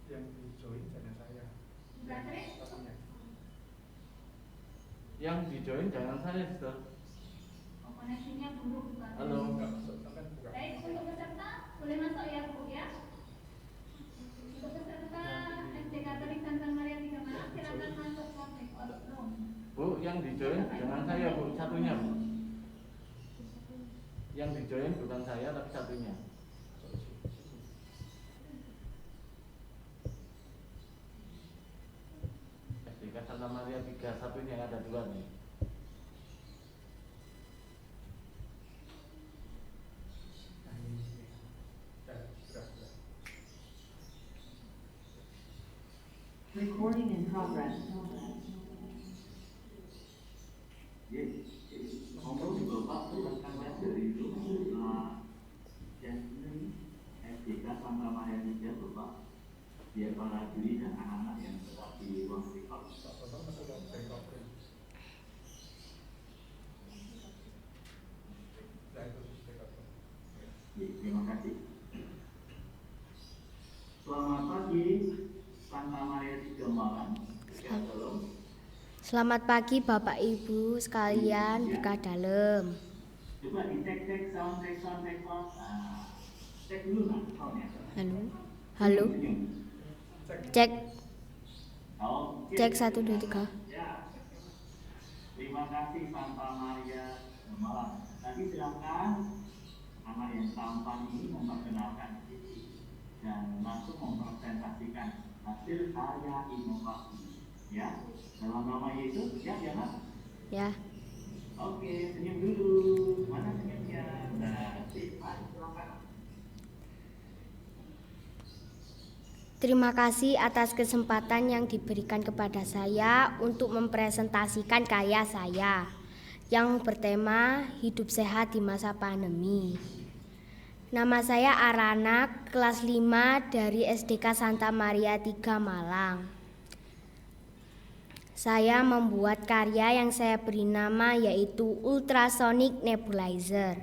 Yang di join jangan saya. Yang di join jangan saya, Sister. Koneksinya buruk bukan? Halo. Baik, untuk peserta boleh masuk ya Bu ya. Untuk peserta SD Katolik Santa Maria Tiga Malang silakan masuk ke breakout room. Bu, yang di join jangan saya, Bu, satunya, Bu. Yang di join bukan saya tapi satunya. SDK Santa Maria 3, satunya yang ada dua nih. Recording in progress. Ngomong juga Pak, rekan-rekan dari itu yang ini SDK Santa Maria 3 Bapak, biar para diri dan anak-anak yang tetap di ruang privat. Terima kasih. Selamat pagi, Santa Maria 3 Malang. Selamat pagi Bapak Ibu sekalian, buka dalam. Coba dicek sound. Cek dulu lah soundnya. Halo. Cek. Oke. Cek 1 2 3. Ya. Terima kasih Santa Maria Malang. Tadi silakan anak yang tampan ini memperkenalkan diri dan langsung mempresentasikan hasil karya inovasi. Ya, dalam nama Yesus, ya Mas? Ya. Oke, senyum dulu. Mana senyumnya? Nah, silakan. Terima kasih atas kesempatan yang diberikan kepada saya untuk mempresentasikan karya saya yang bertema hidup sehat di masa pandemi. Nama saya Arana, kelas 5 dari SDK Santa Maria 3 Malang. Saya membuat karya yang saya beri nama yaitu Ultrasonic Nebulizer.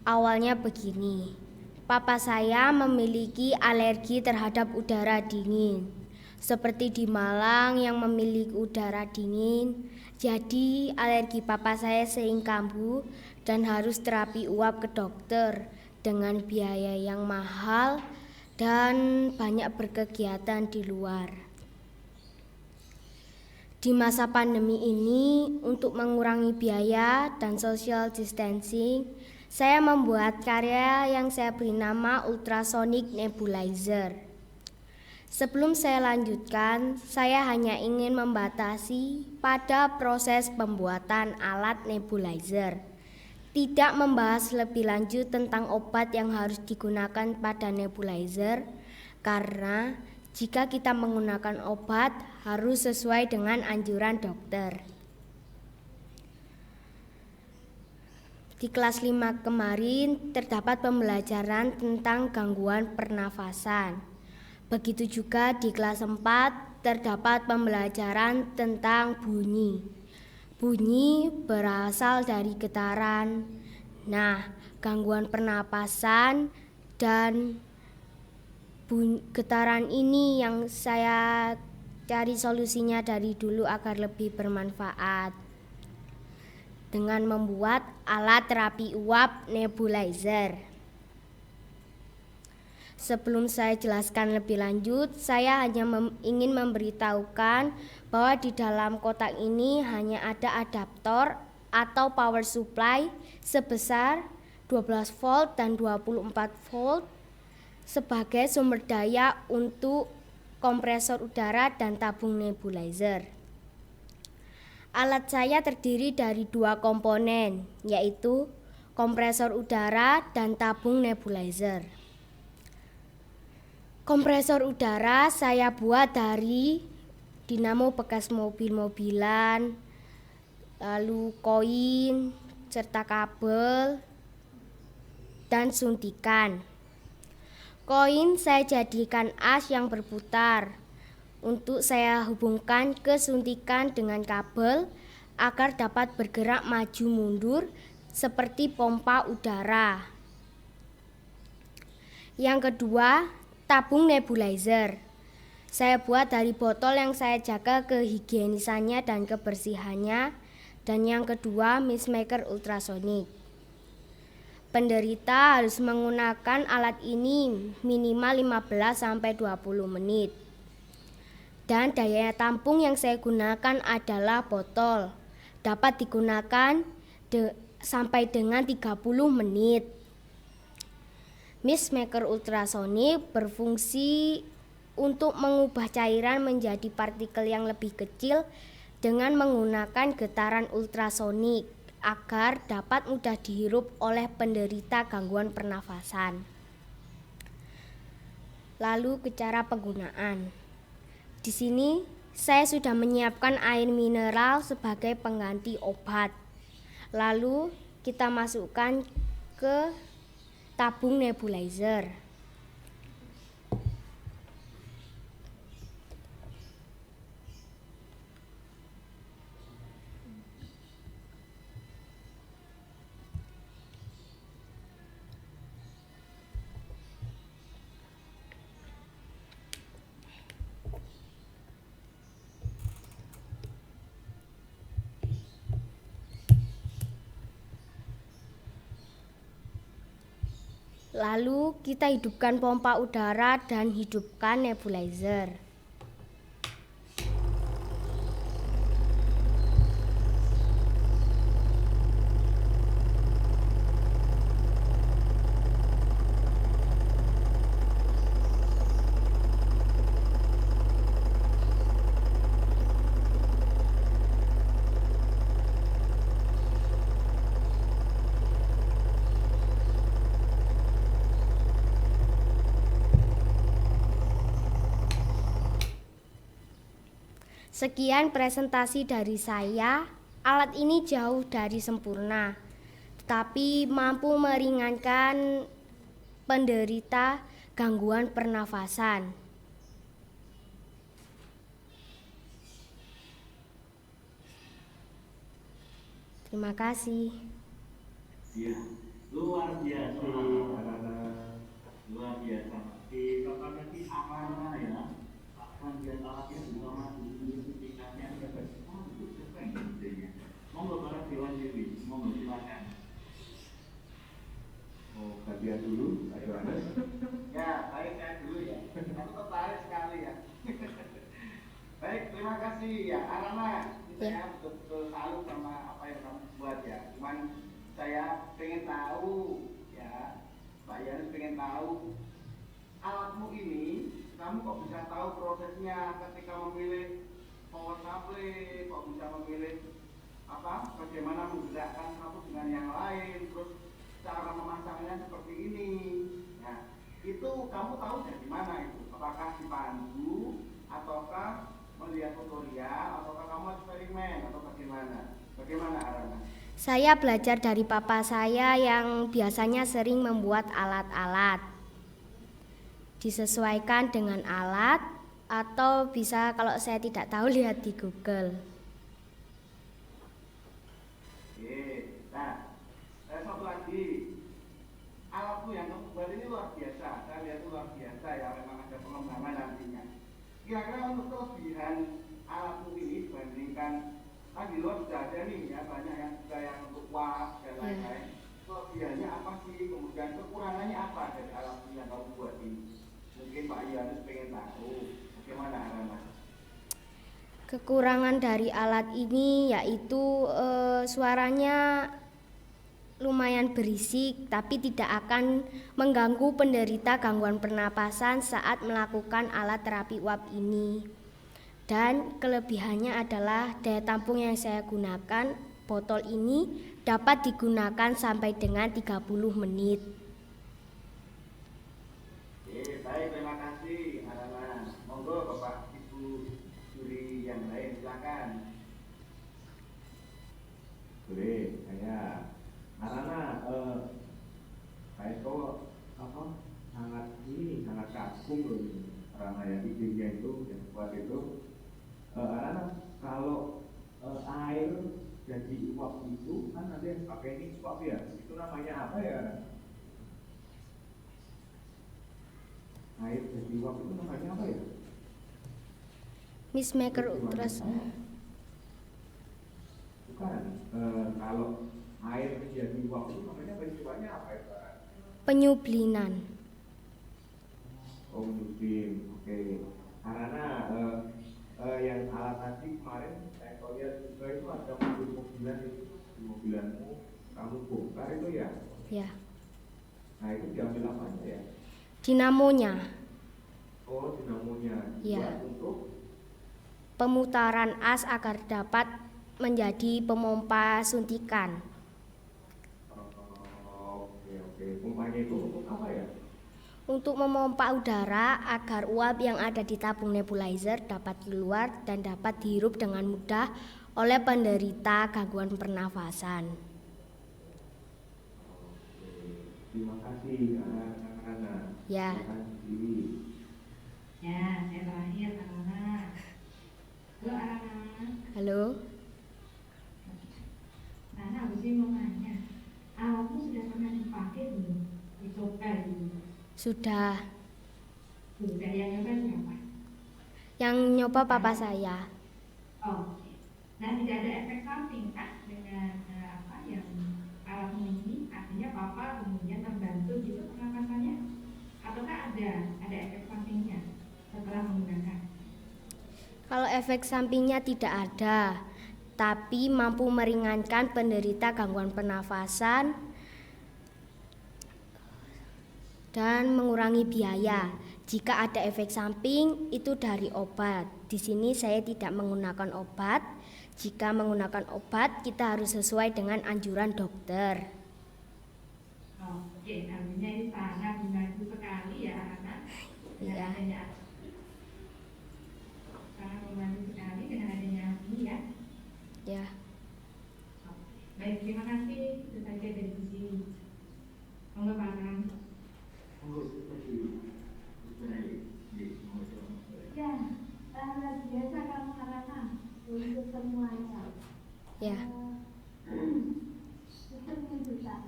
Awalnya begini, papa saya memiliki alergi terhadap udara dingin. Seperti di Malang yang memiliki udara dingin, jadi alergi papa saya sering kambuh dan harus terapi uap ke dokter dengan biaya yang mahal dan banyak berkegiatan di luar. Di masa pandemi ini, untuk mengurangi biaya dan social distancing, saya membuat karya yang saya beri nama Ultrasonic Nebulizer. Sebelum saya lanjutkan, saya hanya ingin membatasi pada proses pembuatan alat nebulizer. Tidak membahas lebih lanjut tentang obat yang harus digunakan pada nebulizer, karena jika kita menggunakan obat harus sesuai dengan anjuran dokter. Di kelas 5 kemarin terdapat pembelajaran tentang gangguan pernafasan. Begitu juga di kelas 4 terdapat pembelajaran tentang bunyi. Bunyi berasal dari getaran. Nah, gangguan pernapasan dan getaran ini yang saya cari solusinya dari dulu agar lebih bermanfaat dengan membuat alat terapi uap nebulizer. Sebelum saya jelaskan lebih lanjut, saya hanya ingin memberitahukan bahwa di dalam kotak ini hanya ada adaptor atau power supply sebesar 12 volt dan 24 volt sebagai sumber daya untuk kompresor udara dan tabung nebulizer. Alat saya terdiri dari 2 komponen, yaitu kompresor udara dan tabung nebulizer. Kompresor udara saya buat dari dinamo bekas mobil-mobilan, lalu koin, serta kabel, dan suntikan. Koin saya jadikan as yang berputar untuk saya hubungkan ke suntikan dengan kabel agar dapat bergerak maju mundur seperti pompa udara. Yang kedua, tabung nebulizer. Saya buat dari botol yang saya jaga kehigienisannya dan kebersihannya. Dan yang kedua, mist maker ultrasonic. Penderita harus menggunakan alat ini minimal 15-20 menit. Dan daya tampung yang saya gunakan adalah botol. Dapat digunakan sampai dengan 30 menit. Mist maker ultrasonic berfungsi untuk mengubah cairan menjadi partikel yang lebih kecil dengan menggunakan getaran ultrasonik agar dapat mudah dihirup oleh penderita gangguan pernafasan. Lalu ke cara penggunaan. Di sini saya sudah menyiapkan air mineral sebagai pengganti obat. Lalu kita masukkan ke tabung nebulizer. Lalu kita hidupkan pompa udara dan hidupkan nebulizer. Sekian presentasi dari saya. Alat ini jauh dari sempurna, tetapi mampu meringankan penderita gangguan pernafasan. Terima kasih. Ya, luar biasa. Luar biasa. Di tempatnya di amanah ya. Akan dia alatnya bersama sertifikatnya ada keren intinya. Monggo para Dewan Dewi, monggo silakan. Oh, gantian dulu, ayo Anas. Ya, baik saya dulu ya. Aku tertarik sekali ya. Baik, terima kasih ya Arana. Saya betul-betul salut sama apa yang kamu buat ya. Cuman saya pengen tahu ya, Pak Yanus pengen tahu alatmu ini, kamu kok bisa tahu prosesnya ketika memilih power supply, kok bisa memilih bagaimana menggerakkan satu dengan yang lain, terus cara memasangnya seperti ini. Nah, itu kamu tahu dari mana itu? Apakah dipandu, ataukah melihat tutorial, ataukah kamu eksperimen, atau bagaimana? Bagaimana Arana? Saya belajar dari papa saya yang biasanya sering membuat alat-alat. Disesuaikan dengan alat, atau bisa kalau saya tidak tahu lihat di Google. Oke, nah, satu lagi, alatmu yang kamu buat ini luar biasa. Saya lihat itu luar biasa ya, memang ada pengembangan nantinya. Kira-kira untuk kelebihan alatmu ini dibandingkan di luar sudah ada nih ya, banyak yang juga yang untuk was dan lain-lain. Kelebihannya apa sih? Kemudian kekurangannya apa dari alat yang kamu buat ini? Mungkin Pak Yanus pengen tahu bagaimana Arana? Kekurangan dari alat ini yaitu suaranya lumayan berisik, tapi tidak akan mengganggu penderita gangguan pernapasan saat melakukan alat terapi uap ini. Dan kelebihannya adalah daya tampung yang saya gunakan, botol ini dapat digunakan sampai dengan 30 menit. Oke, baik, terima kasih Arana. Monggo Bapak Ibu juri yang lain silakan. Boleh, saya Arana, saya kok sangat kagum loh Arana yang idenya itu, yang buat itu. Arana, kalau air jadi uap itu kan ada yang pakai ini uap ya, itu namanya apa ya? air jadi uap itu namanya apa ya? Missmaker ultrasound. Bukan. Kalau air menjadi uap itu namanya apa istilahnya apa ya? Penyublinan. Oh, nyublim. Oke. Karena yang alat tadi kemarin saya lihat juga itu ada mobil-mobilan itu di mobilanmu kamu bongkar itu ya. Ya. Nah itu diambil apanya ya? Dinamonya. Oh, dinamonya. Ya. Buat untuk Pemutaran as agar dapat menjadi pemompa suntikan. oke. Pompanya itu untuk apa ya? Untuk memompa udara agar uap yang ada di tabung nebulizer dapat keluar dan dapat dihirup dengan mudah oleh penderita gangguan pernafasan. Terima kasih Ana. Ya. Terima kasih. Ya, saya terakhir anak-anak. Halo anak-anak. Halo. Nana habis ini mau nanya, alatmu sudah pernah dipakai belum? Dicoba belum? Sudah. Sudah, yang nyoba siapa? Yang nyoba papa saya. Oh, oke. Nah, tidak ada efek samping kan dengan apa yang alatmu ini? Artinya papa kemudian terbantu gitu pernapasannya? Ataukah ada efek sampingnya setelah menggunakan? Kalau efek sampingnya tidak ada, tapi mampu meringankan penderita gangguan pernafasan dan mengurangi biaya. Jika ada efek samping, itu dari obat. Di sini saya tidak menggunakan obat. Jika menggunakan obat, kita harus sesuai dengan anjuran dokter. Oke, artinya ini sangat membantu sekali ya anak. Iya. Sangat membantu sekali dengan adanya ini ya. Ya. Baik, terima kasih. Itu saja dari sini. Monggo Pak Kang. Ya, luar biasa kamu Harana untuk semuanya. Ya. Itu menunjukkan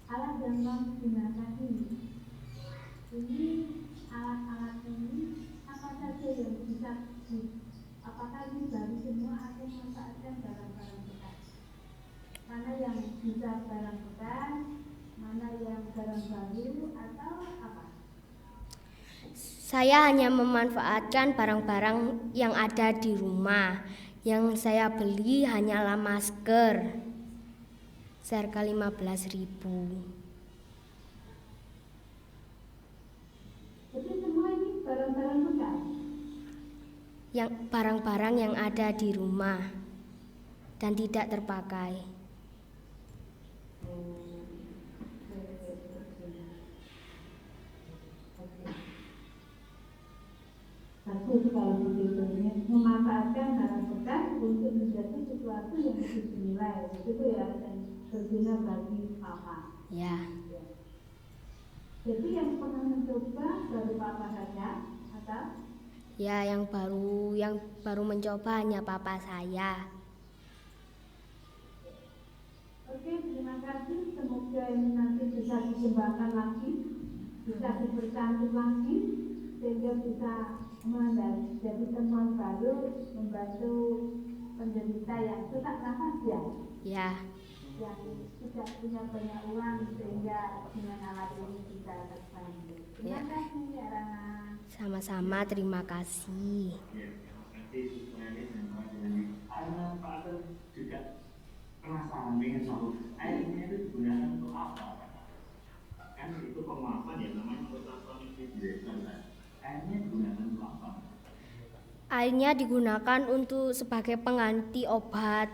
alat yang kamu gunakan ini alat-alat ini apa saja yang bisa apakah ini baru semua atau memanfaatkan barang-barang bekas? Mana yang bisa barang bekas, mana yang barang baru atau apa? Saya hanya memanfaatkan barang-barang yang ada di rumah. Yang saya beli hanyalah masker seharga 15.000. Jadi semua ini barang-barang bekas. Yang barang-barang yang ada di rumah dan tidak terpakai. Bagus kalau begitu, memanfaatkan barang bekas untuk menjadi sesuatu yang lebih bernilai, begitu ya, dan berguna bagi papa. Ya. Jadi yang pernah mencoba baru papa saja atau? Ya, yang baru mencoba hanya papa saya. Oke, terima kasih. Semoga ini nanti bisa dikembangkan lagi, bisa dipercantik lagi, sehingga bisa menjadi teman baru membantu penderita yang sesak nafas ya. Ya. Yang tidak punya banyak uang sehingga dengan alat ini bisa terbantu. Terima kasih ya Rana. Sama-sama, terima kasih. Ya, terima kasih sekali dan karena Pak Arthur juga penasaran pengen tahu airnya itu digunakan untuk apa? Kan itu penguapan ya namanya ultrasonic defibrillator kan. Airnya digunakan untuk apa? Airnya digunakan untuk sebagai pengganti obat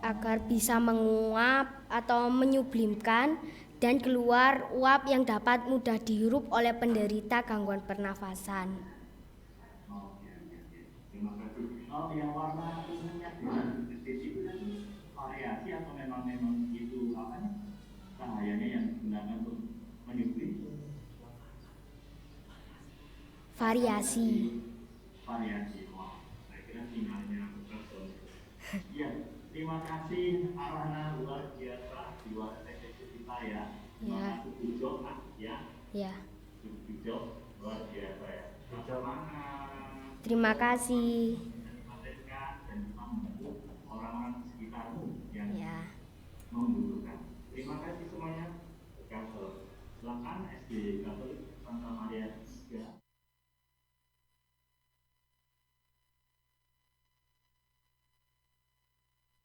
agar bisa menguap atau menyublimkan dan keluar uap yang dapat mudah dihirup oleh penderita gangguan pernafasan. Oke. Terima kasih. Oh, yang warna ungunya dengan deteksi itu tadi variasi atau memang itu apanya? Cahayanya yang digunakan untuk menyublim? Variasi. Wah, saya kira sinyalnya ultrasound. Ya, terima kasih Arana luar biasa di luar teknik kita ya. Terima kasih Bu Jo, ya. Ya. Terima kasih. bisa dipatenkan dan bisa membantu orang-orang di sekitarmu yang Ya. membutuhkan. Terima kasih semuanya. Silakan SD Katolik